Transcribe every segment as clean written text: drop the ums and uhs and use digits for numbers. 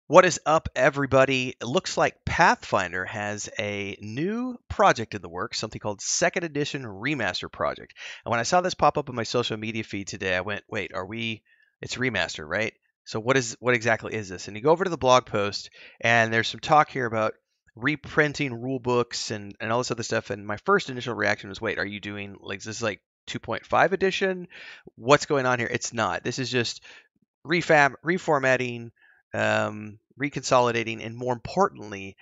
What is up, everybody? It looks like Pathfinder has a new project in the works, something called Second Edition Remaster Project. And when I saw this pop up on my social media feed today, I went, "Wait, It's remaster, right? So what exactly is this?" And you go over to the blog post, and there's some talk here about reprinting rule books and all this other stuff. And my first initial reaction was, "Wait, are you doing like is this like 2.5 edition? What's going on here?" It's not. This is just reformatting, reconsolidating, and more importantly,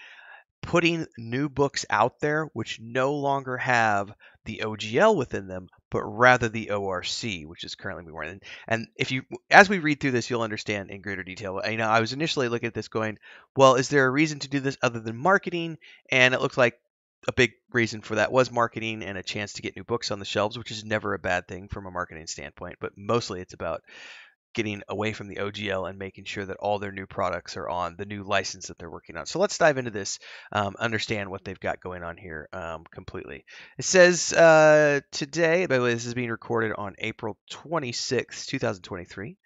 putting new books out there which no longer have the OGL within them, but rather the ORC, which is currently being run. And if you, as we read through this, you'll understand in greater detail. I was initially looking at this going, well, is there a reason to do this other than marketing? And it looked like a big reason for that was marketing and a chance to get new books on the shelves, which is never a bad thing from a marketing standpoint. But mostly it's about getting away from the OGL and making sure that all their new products are on the new license that they're working on. So let's dive into this, understand what they've got going on here completely. It says today, by the way, this is being recorded on April 26th, 2023.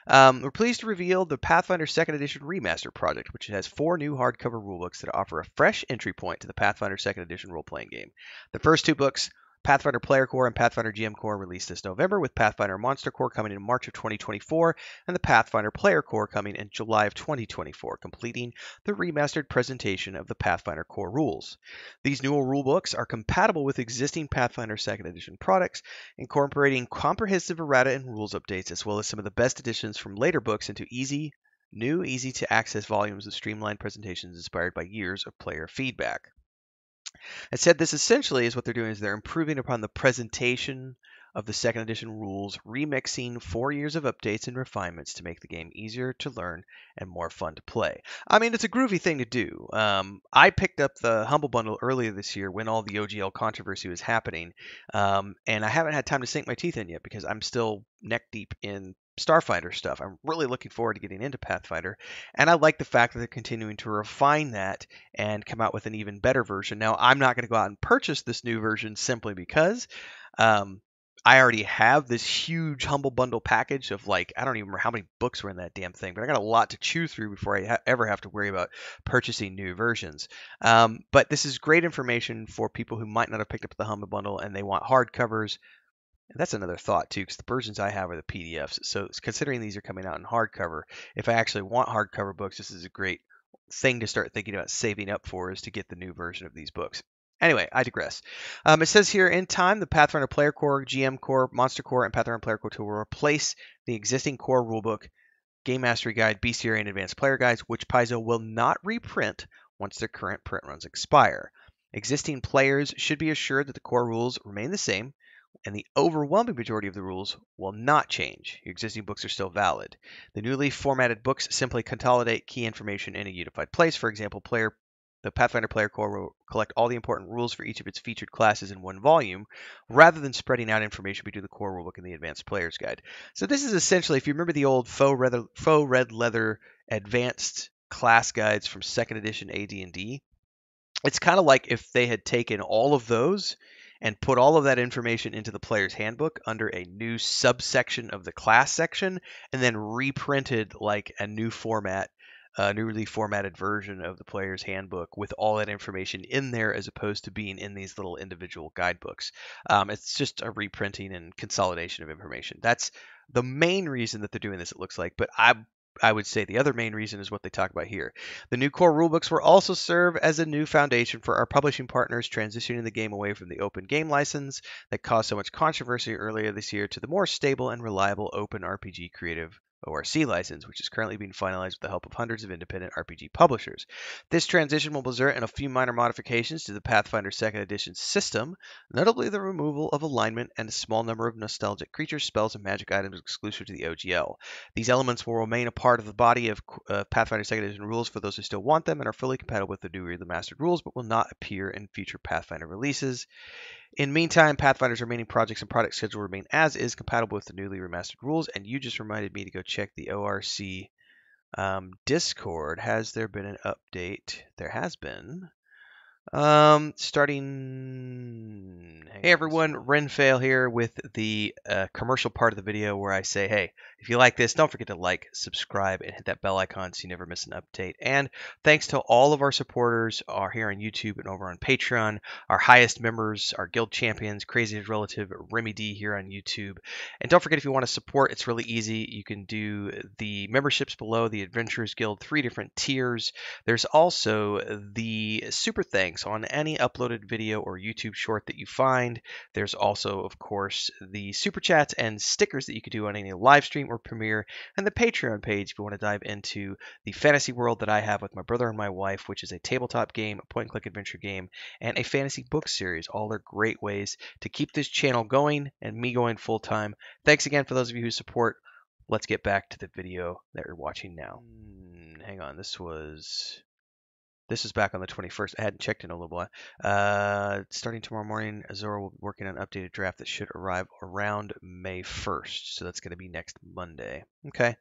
We're pleased to reveal the Pathfinder 2nd Edition Remaster project, which has 4 new hardcover rulebooks that offer a fresh entry point to the Pathfinder 2nd Edition role-playing game. The first 2 books, Pathfinder Player Core and Pathfinder GM Core, released this November, with Pathfinder Monster Core coming in March of 2024 and the Pathfinder Player Core coming in July of 2024, completing the remastered presentation of the Pathfinder core rules. These newer rulebooks are compatible with existing Pathfinder 2nd Edition products, incorporating comprehensive errata and rules updates, as well as some of the best additions from later books into new, easy to access volumes of streamlined presentations inspired by years of player feedback. It said this essentially is what they're doing is they're improving upon the presentation of the second edition rules, remixing 4 years of updates and refinements to make the game easier to learn and more fun to play. I mean, it's a groovy thing to do. I picked up the Humble Bundle earlier this year when all the OGL controversy was happening, and I haven't had time to sink my teeth in yet because I'm still neck deep in Starfinder stuff. I'm really looking forward to getting into Pathfinder, and I like the fact that they're continuing to refine that and come out with an even better version. Now, I'm not going to go out and purchase this new version simply because um, I already have this huge Humble Bundle package of like, I don't even remember how many books were in that damn thing, but I got a lot to chew through before I ever have to worry about purchasing new versions. But this is great information for people who might not have picked up the Humble Bundle and they want hardcovers. And that's another thought too, because the versions I have are the PDFs. So considering these are coming out in hardcover, if I actually want hardcover books, this is a great thing to start thinking about saving up for, is to get the new version of these books. Anyway, I digress. It says here, in time, the Pathfinder Player Core, GM Core, Monster Core, and Pathfinder Player Core 2 will replace the existing core rulebook, Game Mastery Guide, Bestiary, and Advanced Player Guides, which Paizo will not reprint once their current print runs expire. Existing players should be assured that the core rules remain the same, and the overwhelming majority of the rules will not change. Your existing books are still valid. The newly formatted books simply consolidate key information in a unified place. For example, the Pathfinder Player Core will collect all the important rules for each of its featured classes in one volume, rather than spreading out information between the core rulebook and the Advanced Player's Guide. So this is essentially, if you remember the old faux red leather advanced class guides from second edition AD&D, it's kind of like if they had taken all of those and put all of that information into the player's handbook under a new subsection of the class section, and then reprinted like a new format, a newly formatted version of the player's handbook with all that information in there, as opposed to being in these little individual guidebooks. It's just a reprinting and consolidation of information. That's the main reason that they're doing this, it looks like. But I would say the other main reason is what they talk about here. The new core rulebooks will also serve as a new foundation for our publishing partners, transitioning the game away from the open game license that caused so much controversy earlier this year to the more stable and reliable open RPG creative ORC license, which is currently being finalized with the help of hundreds of independent RPG publishers. This transition will result in a few minor modifications to the Pathfinder 2nd Edition system, notably the removal of alignment and a small number of nostalgic creatures, spells, and magic items exclusive to the OGL. These elements will remain a part of the body of Pathfinder 2nd Edition rules for those who still want them and are fully compatible with the new remastered rules, but will not appear in future Pathfinder releases. In the meantime, Pathfinder's remaining projects and product schedule remain as is, compatible with the newly remastered rules. And you just reminded me to go check the ORC Discord. Has there been an update? There has been. Hey everyone, Renfail here with the commercial part of the video where I say, hey, if you like this, don't forget to like, subscribe, and hit that bell icon so you never miss an update. And thanks to all of our supporters are here on YouTube and over on Patreon, our highest members, our guild champions, Crazy's Relative, Remy D here on YouTube. And don't forget, if you want to support, it's really easy. You can do the memberships below, the Adventurers Guild, 3 different tiers. There's also the super thanks on any uploaded video or YouTube short that you find. There's also, of course, the super chats and stickers that you could do on any live stream or premiere, and the Patreon page if you want to dive into the fantasy world that I have with my brother and my wife, which is a tabletop game, a point-and-click adventure game, and a fantasy book series. All are great ways to keep this channel going and me going full-time. Thanks again for those of you who support. Let's get back to the video that you're watching now. Hang on, this was back on the 21st. I hadn't checked in a little while. Starting tomorrow morning, Azora will be working on an updated draft that should arrive around May 1st. So that's going to be next Monday. Okay.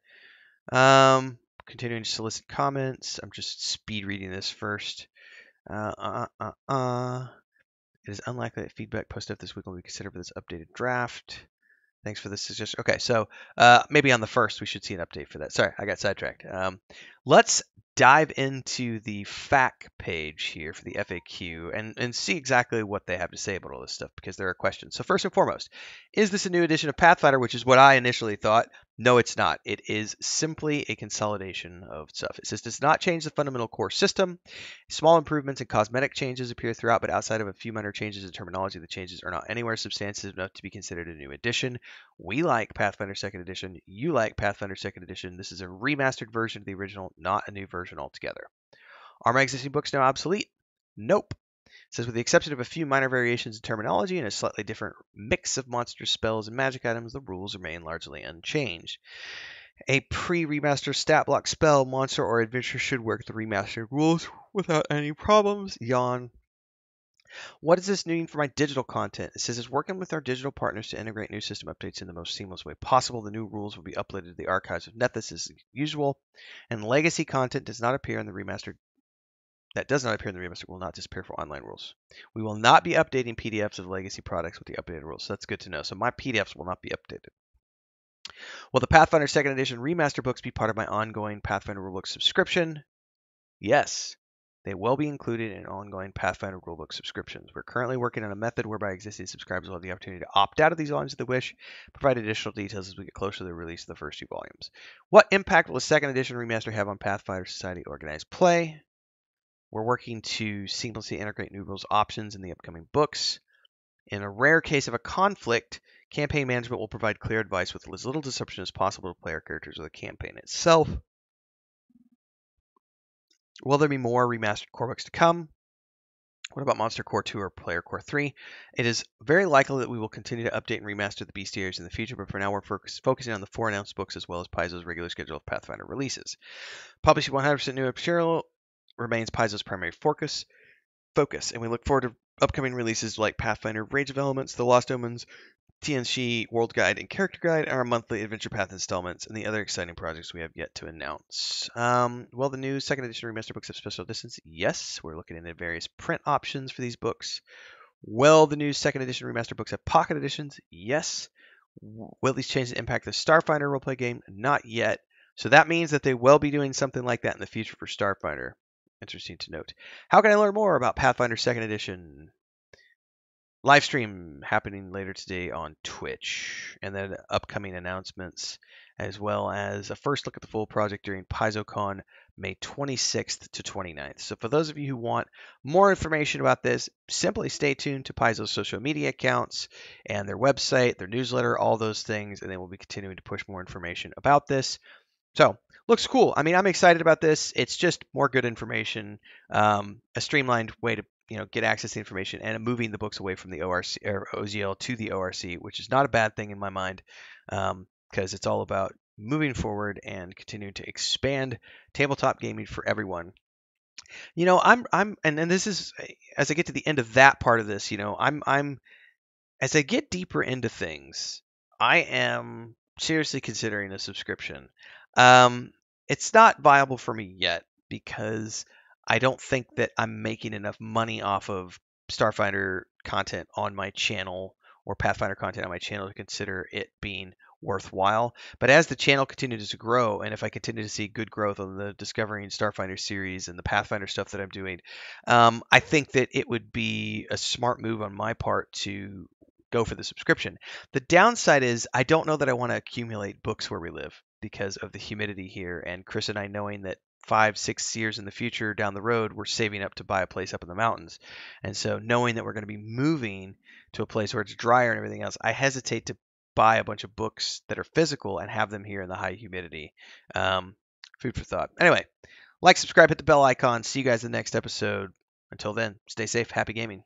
Continuing to solicit comments. I'm just speed reading this first. It is unlikely that feedback posted this week will be considered for this updated draft. Thanks for the suggestion. Okay, so maybe on the 1st we should see an update for that. Sorry, I got sidetracked. Let's dive into the FAQ page here for the FAQ and see exactly what they have to say about all this stuff, because there are questions. So first and foremost, is this a new edition of Pathfinder, which is what I initially thought? No, it's not. It is simply a consolidation of stuff. It says does not change the fundamental core system. Small improvements and cosmetic changes appear throughout, but outside of a few minor changes in terminology, the changes are not anywhere substantive enough to be considered a new edition. We like Pathfinder 2nd Edition. You like Pathfinder 2nd Edition. This is a remastered version of the original, not a new version altogether. Are my existing books now obsolete? Nope. It says with the exception of a few minor variations in terminology and a slightly different mix of monster spells and magic items, the rules remain largely unchanged. A pre-remaster stat block spell, monster, or adventure should work the remastered rules without any problems. Yawn. What does this mean for my digital content? It says it's working with our digital partners to integrate new system updates in the most seamless way possible. The new rules will be uploaded to the archives of Nethys as usual, and legacy content does not appear in the remastered will not disappear for online rules. We will not be updating PDFs of legacy products with the updated rules. So that's good to know. So my PDFs will not be updated. Will the Pathfinder 2nd Edition remaster books be part of my ongoing Pathfinder rulebook subscription? Yes. They will be included in ongoing Pathfinder rulebook subscriptions. We're currently working on a method whereby existing subscribers will have the opportunity to opt out of these volumes if they wish, provide additional details as we get closer to the release of the first 2 volumes. What impact will the 2nd Edition remaster have on Pathfinder Society organized play? We're working to seamlessly integrate new rules options in the upcoming books. In a rare case of a conflict, campaign management will provide clear advice with as little disruption as possible to player characters or the campaign itself. Will there be more remastered core books to come? What about Monster Core 2 or Player Core 3? It is very likely that we will continue to update and remaster the bestiaries in the future, but for now we're focusing on the 4 announced books as well as Paizo's regular schedule of Pathfinder releases. Publishing 100% new material remains Paizo's primary focus, and we look forward to upcoming releases like Pathfinder Rage of Elements, The Lost Omens, TNC World Guide and Character Guide, and our monthly Adventure Path installments, and the other exciting projects we have yet to announce. Will the new 2nd Edition remaster books have special editions? Yes, we're looking into various print options for these books. Will the new 2nd Edition remaster books have pocket editions? Yes. Will these changes impact the Starfinder roleplay game? Not yet. So that means that they will be doing something like that in the future for Starfinder. Interesting to note. How can I learn more about Pathfinder 2nd Edition? Live stream happening later today on Twitch, and then upcoming announcements, as well as a first look at the full project during PaizoCon May 26th to 29th. So for those of you who want more information about this, simply stay tuned to Paizo's social media accounts and their website, their newsletter, all those things, and they will be continuing to push more information about this. So looks cool. I mean, I'm excited about this. It's just more good information, a streamlined way to get access to information, and moving the books away from the ORC or OGL to the ORC, which is not a bad thing in my mind, because it's all about moving forward and continuing to expand tabletop gaming for everyone. And this is as I get to the end of that part of this, I'm as I get deeper into things, I am seriously considering a subscription. It's not viable for me yet because I don't think that I'm making enough money off of Starfinder content on my channel or Pathfinder content on my channel to consider it being worthwhile. But as the channel continues to grow, and if I continue to see good growth on the Discovering Starfinder series and the Pathfinder stuff that I'm doing, I think that it would be a smart move on my part to go for the subscription. The downside is I don't know that I want to accumulate books where we live because of the humidity here, and Chris and I knowing that 5, 6 years in the future down the road, we're saving up to buy a place up in the mountains. And so knowing that we're going to be moving to a place where it's drier and everything else, I hesitate to buy a bunch of books that are physical and have them here in the high humidity. Food for thought. Anyway, like, subscribe, hit the bell icon. See you guys in the next episode. Until then, stay safe. Happy gaming.